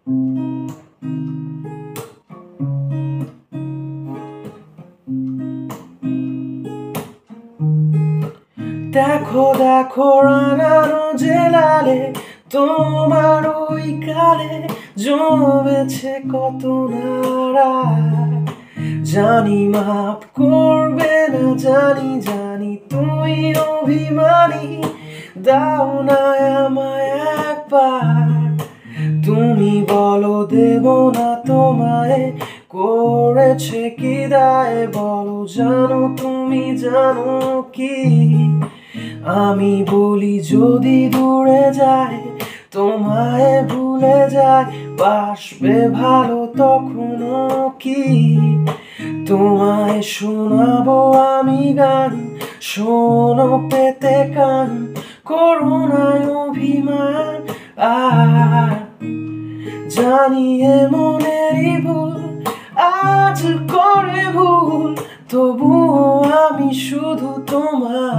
দেখো দেখো রাঙানো যে লালে তোমার ওই গালে জমেছে কত নাড়া। জানি মাপ করবে না, জানি জানি তুমি অভিমানী, দাও না আমায় একবার। তুমি বলো দেব না তোমায়, করেছে কি দায় বলো, জানো তুমি জানো কি? আমি বলি যদি দূরে যায়, তোমায় ভুলে যায়, বাসবে ভালো তখনও কি? তোমায় শোনাবো আমি গান, শোনো পেতে কান, করুণায় অভিমান। আর জানি এ মনেরই ভুল, আজ করে ভুল, তবুও আমি শুধু তোমার।